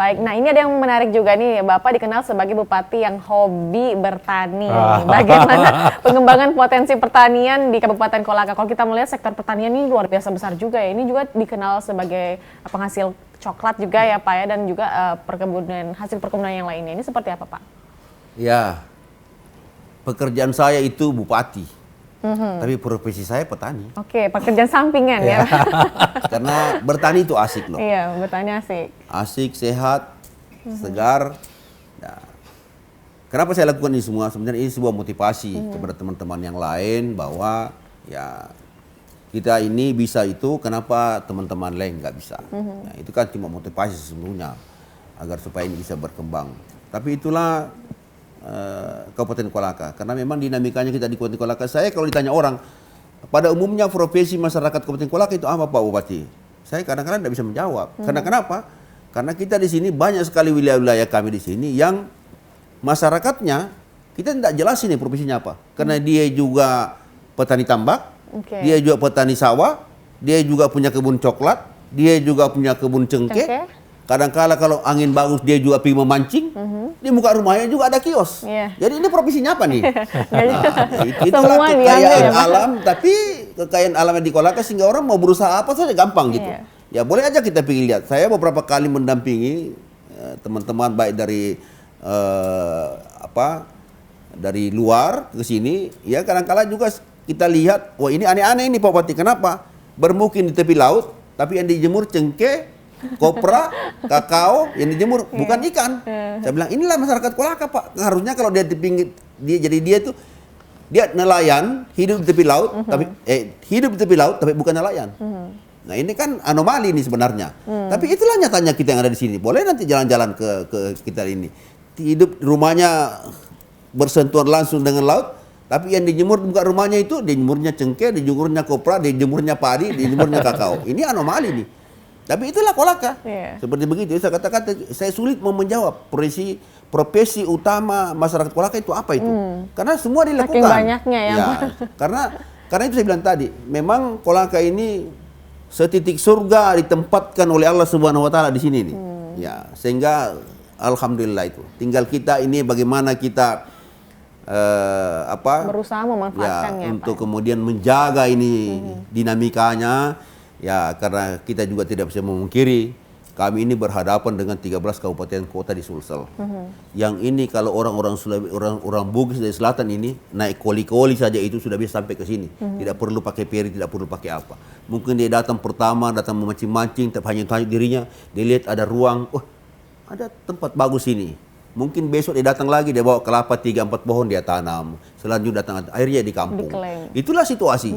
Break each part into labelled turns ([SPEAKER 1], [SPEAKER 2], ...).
[SPEAKER 1] Baik, nah ini ada yang menarik juga nih, Bapak dikenal sebagai bupati yang hobi bertani. Bagaimana pengembangan potensi pertanian di Kabupaten Kolaka? Kalau kita melihat sektor pertanian ini luar biasa besar juga ya. Ini juga dikenal sebagai penghasil coklat juga ya Pak ya, dan juga perkebunan, hasil perkebunan yang lainnya. Ini seperti apa Pak?
[SPEAKER 2] Ya, pekerjaan saya itu bupati. Tapi profesi saya petani.
[SPEAKER 1] Oke, pekerjaan sampingan ya.
[SPEAKER 2] Karena bertani itu asik loh.
[SPEAKER 1] Iya, bertani asik.
[SPEAKER 2] Asik, sehat, segar. Nah, kenapa saya lakukan ini semua? Sebenarnya ini sebuah motivasi kepada teman-teman yang lain bahwa ya kita ini bisa itu, kenapa teman-teman lain nggak bisa? Nah, itu kan cuma motivasi sesungguhnya agar supaya ini bisa berkembang. Tapi itulah Kabupaten Kolaka, karena memang dinamikanya kita di Kabupaten Kolaka. Saya kalau ditanya orang, pada umumnya profesi masyarakat Kabupaten Kolaka itu apa Pak Bupati? Saya kadang-kadang tidak bisa menjawab. Karena kenapa? Karena kita di sini banyak sekali wilayah-wilayah kami di sini yang masyarakatnya kita tidak jelas ini profesinya apa. Karena dia juga petani tambak, dia juga petani sawah, dia juga punya kebun coklat, dia juga punya kebun cengkeh. Kadang-kala kalau angin bagus dia juga pergi memancing. Di muka rumahnya juga ada kios. Jadi ini profesinya apa nih? Itulah kekayaan alam, tapi kekayaan alamnya di Kolaka sehingga orang mau berusaha apa saja gampang gitu. Ya boleh aja kita pergi lihat. Saya beberapa kali mendampingi teman-teman baik dari dari luar ke sini. Ya kadang-kala juga kita lihat, wah ini aneh-aneh ini Pak Bupati. Kenapa? Bermukim di tepi laut, tapi yang dijemur cengkeh, kopra, kakao yang dijemur bukan ikan. Saya bilang inilah masyarakat Kolaka Pak. Harusnya kalau dia di pinggir, dia itu dia nelayan hidup di tepi laut, tapi hidup di tepi laut tapi bukan nelayan. Nah ini kan anomali ini sebenarnya. Tapi itulah nyatanya kita yang ada di sini. Boleh nanti jalan-jalan ke kita ini. Hidup rumahnya bersentuhan langsung dengan laut, tapi yang dijemur bukan rumahnya itu dijemurnya cengkeh, dijemurnya kopra, dijemurnya padi, dijemurnya kakao. Ini anomali nih. Tapi itulah Kolaka. Seperti begitu. Saya kata-kata saya sulit mau menjawab profesi utama masyarakat Kolaka itu apa itu. Karena semua dilakukan.
[SPEAKER 1] Saking banyaknya ya.
[SPEAKER 2] Karena itu saya bilang tadi, memang Kolaka ini setitik surga ditempatkan oleh Allah Subhanahu wa taala di sini nih. Ya, sehingga alhamdulillah itu. Tinggal kita ini bagaimana kita
[SPEAKER 1] berusaha memanfaatkannya
[SPEAKER 2] untuk kemudian menjaga ini dinamikanya. Ya, karena kita juga tidak bisa memungkiri kami ini berhadapan dengan 13 kabupaten kota di Sulsel. Yang ini kalau orang Bugis dari selatan ini naik koli-koli saja itu sudah bisa sampai ke sini. Tidak perlu pakai peri, tidak perlu pakai apa. Mungkin dia datang pertama, datang memancing-mancing, hanya tunjuk dirinya, dia lihat ada ruang, ada tempat bagus ini. Mungkin besok dia datang lagi, dia bawa kelapa 3-4 pohon dia tanam. Selanjutnya datang airnya di kampung. Itulah situasi.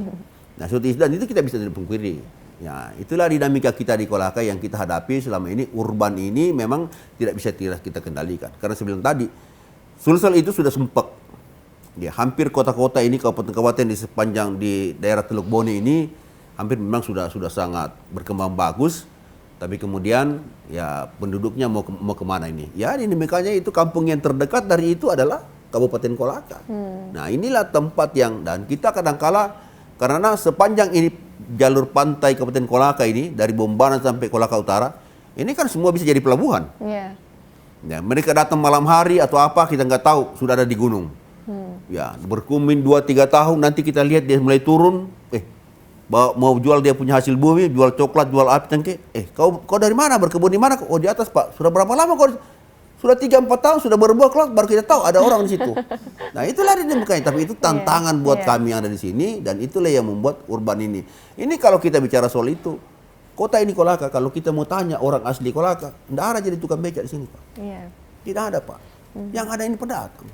[SPEAKER 2] Nah, dan itu kita bisa dipungkiri. Ya, itulah dinamika kita di Kolaka yang kita hadapi selama ini. Urban ini memang tidak bisa kita kendalikan. Karena sebelum tadi, Sulsel itu sudah sumpek. Ya, hampir kota-kota ini, kabupaten-kabupaten di sepanjang di daerah Teluk Bone ini, hampir memang sudah sangat berkembang bagus. Tapi kemudian, ya penduduknya mau kemana ini? Ya, dinamikanya itu kampung yang terdekat dari itu adalah Kabupaten Kolaka. Nah, inilah tempat yang, dan kita kadang-kala, karena sepanjang ini jalur pantai Kabupaten Kolaka ini dari Bombana sampai Kolaka Utara, ini kan semua bisa jadi pelabuhan. Ya, mereka datang malam hari atau apa kita nggak tahu, sudah ada di gunung. Ya, berkumin 2-3 tahun, nanti kita lihat dia mulai turun. Mau jual dia punya hasil bumi, jual coklat, jual apa cengkeh. Kau dari mana, berkebun di mana? Oh di atas Pak. Sudah berapa lama kau? Sudah 3-4 tahun sudah berbuah kelak, baru kita tahu ada orang di situ. Nah itulah dinamikanya, tapi itu tantangan buat kami yang ada di sini, dan itulah yang membuat urban ini. Ini kalau kita bicara soal itu, kota ini Kolaka, kalau kita mau tanya orang asli Kolaka, tidak ada jadi tukang becak di sini Pak. Tidak ada Pak. Yang ada ini pendatang.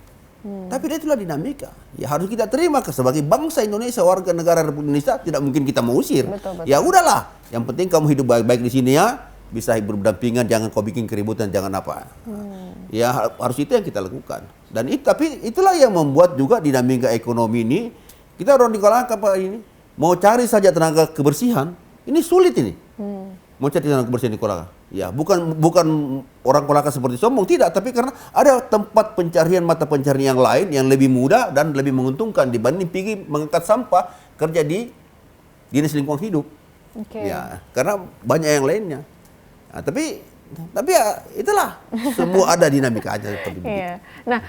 [SPEAKER 2] Tapi itulah dinamika. Ya harus kita terima sebagai bangsa Indonesia, warga negara Republik Indonesia, tidak mungkin kita mau usir. Ya udahlah, yang penting kamu hidup baik-baik di sini ya. Bisa berdampingan, jangan kau bikin keributan, jangan apa. Ya harus itu yang kita lakukan. Dan tapi itulah yang membuat juga dinamika ekonomi ini. Kita orang di Kolaka Pak ini mau cari saja tenaga kebersihan, ini sulit ini. Mau cari tenaga kebersihan di Kolaka. Ya bukan orang Kolaka seperti sombong, tidak. Tapi karena ada tempat pencarian, mata pencarian yang lain yang lebih mudah dan lebih menguntungkan dibanding pergi mengangkat sampah kerja di dinas lingkungan hidup. Ya karena banyak yang lainnya. Nah, tapi Tapi ya itulah, semua ada dinamikanya seperti begitu.
[SPEAKER 1] Iya. Nah,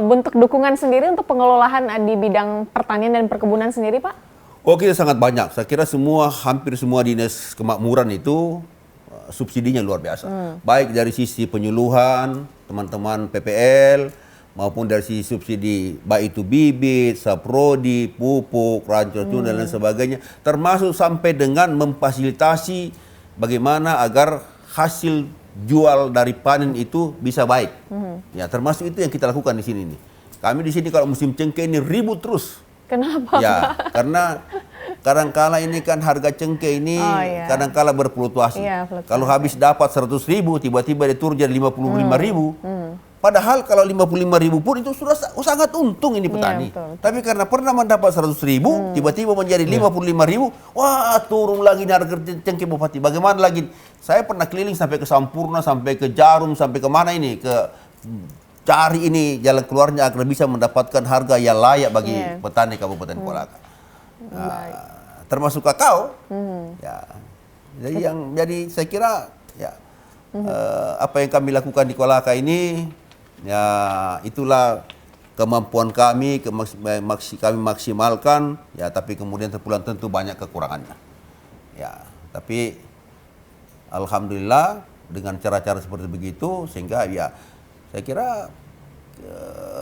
[SPEAKER 1] bentuk dukungan sendiri untuk pengelolaan di bidang pertanian dan perkebunan sendiri, Pak?
[SPEAKER 2] Oh, kita sangat banyak. Saya kira hampir semua dinas kemakmuran itu subsidinya luar biasa. Baik dari sisi penyuluhan, teman-teman PPL, maupun dari sisi subsidi, baik itu bibit, saprodi, pupuk, rancur dan lain sebagainya. Termasuk sampai dengan memfasilitasi bagaimana agar hasil jual dari panen itu bisa baik. Ya, termasuk itu yang kita lakukan di sini nih. Kami di sini kalau musim cengkeh ini ribut terus.
[SPEAKER 1] Kenapa?
[SPEAKER 2] Ya, karena kadang-kala ini kan harga cengkeh ini kadang-kala berfluktuasi.
[SPEAKER 1] Iya, fluktuasi.
[SPEAKER 2] Kalau habis dapat 100.000, tiba-tiba dia turun jadi 55.000. Padahal kalau 55.000 pun itu sudah sangat untung ini petani.
[SPEAKER 1] Betul.
[SPEAKER 2] Tapi karena pernah mendapat 100.000, tiba-tiba menjadi 55.000, wah turun lagi harga cengkeh Bupati. Bagaimana lagi? Saya pernah keliling sampai ke Sampurna, sampai ke Jarum, sampai ke mana ini, ke cari ini jalan keluarnya agar bisa mendapatkan harga yang layak bagi petani Kabupaten Kolaka. Termasuk kakao. Ya. Jadi saya kira ya apa yang kami lakukan di Kolaka ini ya itulah kemampuan kami, kami maksimalkan ya, tapi kemudian terpulang tentu banyak kekurangannya. Ya, tapi alhamdulillah dengan cara-cara seperti begitu sehingga ya saya kira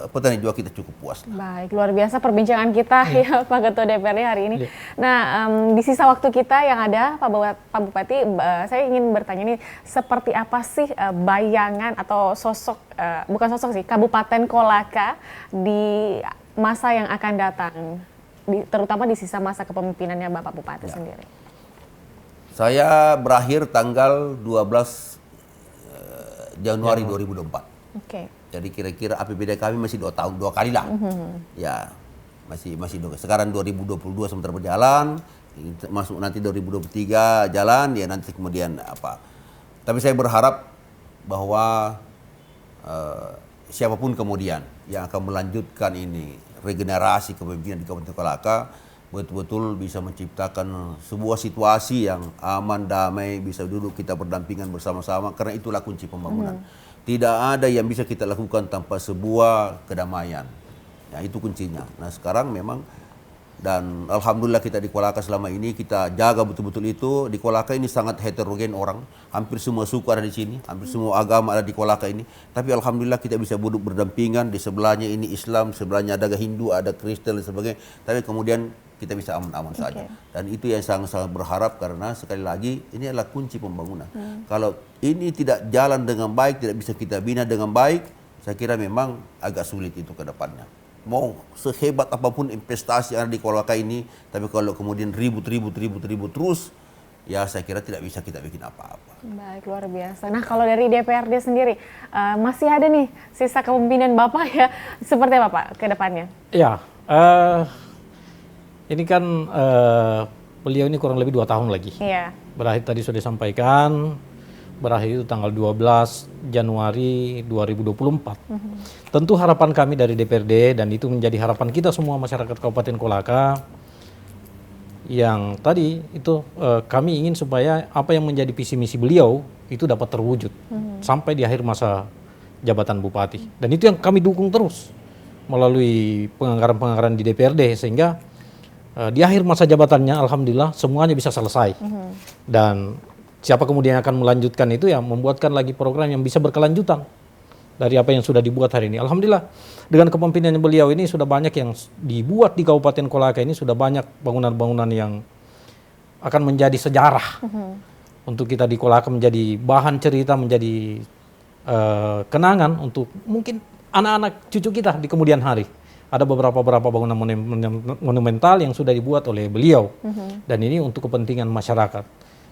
[SPEAKER 2] petani juga kita cukup puas.
[SPEAKER 1] Baik, luar biasa perbincangan kita ya Pak Ketua DPRD hari ini. Nah, di sisa waktu kita yang ada Pak Bupati, saya ingin bertanya nih, seperti apa sih bayangan atau sosok, bukan sosok sih, Kabupaten Kolaka di masa yang akan datang, terutama di sisa masa kepemimpinannya Bapak Bupati sendiri?
[SPEAKER 2] Saya berakhir tanggal 12 Januari 2024.
[SPEAKER 1] Oke.
[SPEAKER 2] Jadi kira-kira APBD kami masih 2 tahun, 2 kali lah. Ya, masih 2. Sekarang 2022 sebentar berjalan, masuk nanti 2023 jalan, ya nanti kemudian apa. Tapi saya berharap bahwa siapapun kemudian yang akan melanjutkan ini regenerasi kepemimpinan di Kabupaten Kolaka betul-betul bisa menciptakan sebuah situasi yang aman, damai, bisa duduk kita berdampingan bersama-sama, karena itulah kunci pembangunan. Tidak ada yang bisa kita lakukan tanpa sebuah kedamaian. Ya, itu kuncinya. Nah, sekarang memang dan alhamdulillah kita di Kolaka selama ini kita jaga betul-betul itu. Di Kolaka ini sangat heterogen orang. Hampir semua suku ada di sini, hampir semua agama ada di Kolaka ini. Tapi alhamdulillah kita bisa duduk berdampingan, di sebelahnya ini Islam, sebelahnya ada Hindu, ada Kristen dan sebagainya. Tapi kemudian kita bisa aman-aman saja. Dan itu yang sangat-sangat berharap karena sekali lagi ini adalah kunci pembangunan. Kalau ini tidak jalan dengan baik, tidak bisa kita bina dengan baik, saya kira memang agak sulit itu ke depannya. Mau sehebat apapun investasi yang ada di Kolaka ini, tapi kalau kemudian ribut terus, ya saya kira tidak bisa kita bikin apa-apa.
[SPEAKER 1] Baik, luar biasa. Nah, kalau dari DPRD sendiri, masih ada nih sisa kepemimpinan Bapak ya, seperti apa Pak ke depannya?
[SPEAKER 3] Ya, ini kan beliau ini kurang lebih 2 tahun lagi.
[SPEAKER 1] Iya.
[SPEAKER 3] Berakhir tadi sudah disampaikan, berakhir itu tanggal 12 Januari 2024. Tentu harapan kami dari DPRD dan itu menjadi harapan kita semua masyarakat Kabupaten Kolaka yang tadi itu kami ingin supaya apa yang menjadi visi misi beliau itu dapat terwujud sampai di akhir masa jabatan Bupati. Dan itu yang kami dukung terus melalui penganggaran-penganggaran di DPRD sehingga di akhir masa jabatannya alhamdulillah semuanya bisa selesai. Dan siapa kemudian akan melanjutkan itu ya membuatkan lagi program yang bisa berkelanjutan dari apa yang sudah dibuat hari ini. Alhamdulillah dengan kepemimpinan beliau ini sudah banyak yang dibuat di Kabupaten Kolaka ini, sudah banyak bangunan-bangunan yang akan menjadi sejarah untuk kita di Kolaka, menjadi bahan cerita, menjadi kenangan untuk mungkin anak-anak cucu kita di kemudian hari. Ada beberapa bangunan monumental yang sudah dibuat oleh beliau dan ini untuk kepentingan masyarakat.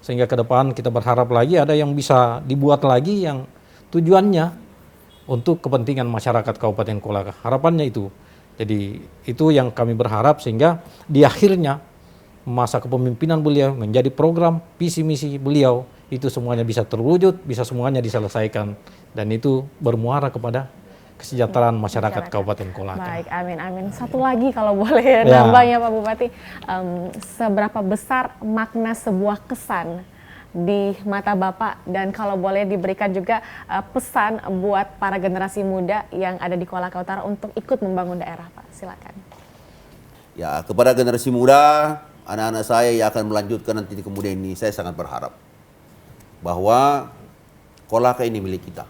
[SPEAKER 3] Sehingga ke depan kita berharap lagi ada yang bisa dibuat lagi yang tujuannya untuk kepentingan masyarakat Kabupaten Kolaka. Harapannya itu. Jadi itu yang kami berharap sehingga di akhirnya masa kepemimpinan beliau menjadi program visi misi beliau itu semuanya bisa terwujud, bisa semuanya diselesaikan dan itu bermuara kepada kesejahteraan masyarakat Kabupaten Kolaka.
[SPEAKER 1] Baik, amin. Satu lagi kalau boleh nambahnya Pak Bupati, seberapa besar makna sebuah kesan di mata Bapak, dan kalau boleh diberikan juga pesan buat para generasi muda yang ada di Kolaka Utara untuk ikut membangun daerah, Pak. Silakan.
[SPEAKER 2] Ya, kepada generasi muda, anak-anak saya yang akan melanjutkan nanti di kemudian ini, saya sangat berharap bahwa Kolaka ini milik kita.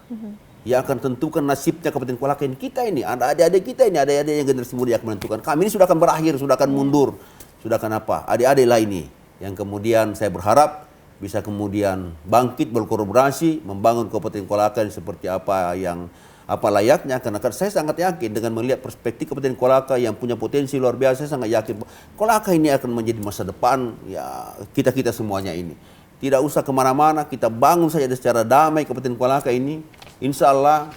[SPEAKER 2] Yang akan tentukan nasibnya Kabupaten Kolaka ini kita ini, adik-adik kita ini, adik-adik yang generasi muda yang akan menentukan. Kami ini sudah akan berakhir, sudah akan mundur, sudah akan apa? Adik-adik lah ini yang kemudian saya berharap bisa kemudian bangkit berkolaborasi membangun Kabupaten Kolaka seperti apa yang layaknya, karena saya sangat yakin dengan melihat perspektif Kabupaten Kolaka yang punya potensi luar biasa. Saya sangat yakin Kolaka ini akan menjadi masa depan ya kita semuanya ini. Tidak usah kemana-mana, kita bangun saja secara damai Kabupaten Kolaka ini, insya Allah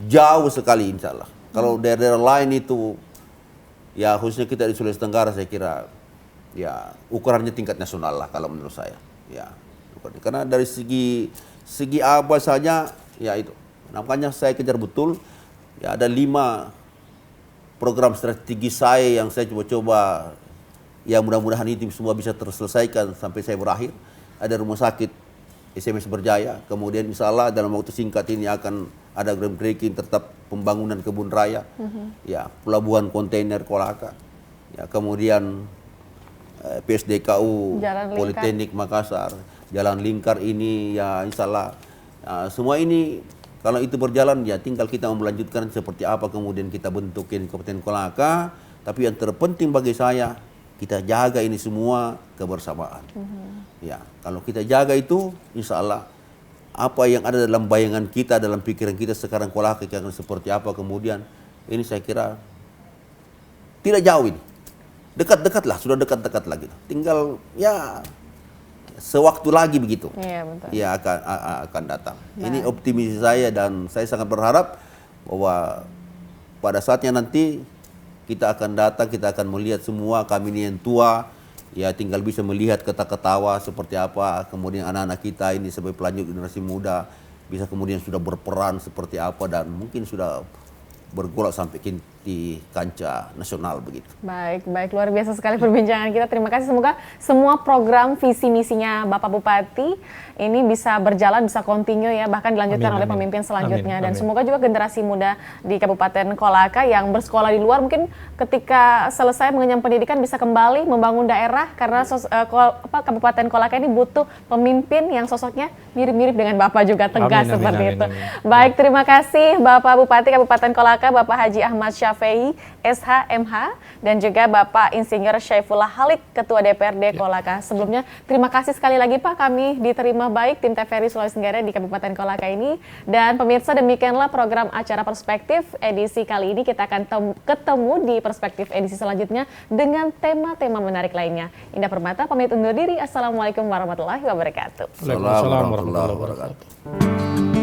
[SPEAKER 2] jauh sekali insya Allah. Kalau daerah-daerah lain itu ya khususnya kita di Sulawesi Tenggara, saya kira ya ukurannya tingkat nasional lah kalau menurut saya. Ya, karena dari segi apa saja ya itu. Makanya saya kejar betul ya ada 5 program strategi saya yang saya coba-coba ya mudah-mudahan itu semua bisa terselesaikan sampai saya berakhir. Ada rumah sakit SMS Berjaya, kemudian insya Allah dalam waktu singkat ini akan ada groundbreaking tetap pembangunan kebun raya, ya pelabuhan kontainer Kolaka, ya kemudian PSDKU Politeknik Makassar, Jalan Lingkar ini ya insya Allah semua ini kalau itu berjalan ya tinggal kita melanjutkan seperti apa kemudian kita bentukin Kabupaten Kolaka. Tapi yang terpenting bagi saya kita jaga ini semua kebersamaan. Ya kalau kita jaga itu insya Allah apa yang ada dalam bayangan kita, dalam pikiran kita sekarang Kolaka akan seperti apa kemudian ini saya kira tidak jauh ini. Dekat-dekat lah, sudah dekat-dekat lagi. Tinggal ya sewaktu lagi begitu. Iya, betul. Ya akan datang. Nah. Ini optimis saya dan saya sangat berharap bahwa pada saatnya nanti kita akan datang, kita akan melihat semua kami ini yang tua, ya tinggal bisa melihat ketawa seperti apa, kemudian anak-anak kita ini sebagai pelanjut generasi muda bisa kemudian sudah berperan seperti apa dan mungkin sudah bergolak sampai di kancah nasional begitu. Baik, luar biasa sekali perbincangan kita. Terima kasih, semoga semua program visi misinya Bapak Bupati ini bisa berjalan, bisa continue ya, bahkan dilanjutkan oleh pemimpin selanjutnya. Dan semoga juga generasi muda di Kabupaten Kolaka yang bersekolah di luar mungkin ketika selesai mengenyam pendidikan bisa kembali membangun daerah, karena Kabupaten Kolaka ini butuh pemimpin yang sosoknya mirip-mirip dengan Bapak juga, tegas seperti itu. Baik, terima kasih Bapak Bupati Kabupaten Kolaka, Bapak Haji Ahmad Syafei, SH, MH, dan juga Bapak Insinyur Syaifullah Halik, Ketua DPRD Kolaka. Sebelumnya, terima kasih sekali lagi Pak, kami diterima baik tim TVRI Sulawesi Tenggara di Kabupaten Kolaka ini. Dan pemirsa, demikianlah program acara Perspektif edisi kali ini. Kita akan ketemu di Perspektif edisi selanjutnya dengan tema-tema menarik lainnya. Indah Permata, pamit undur diri. Assalamualaikum warahmatullahi wabarakatuh.
[SPEAKER 3] Waalaikumsalam warahmatullahi wabarakatuh.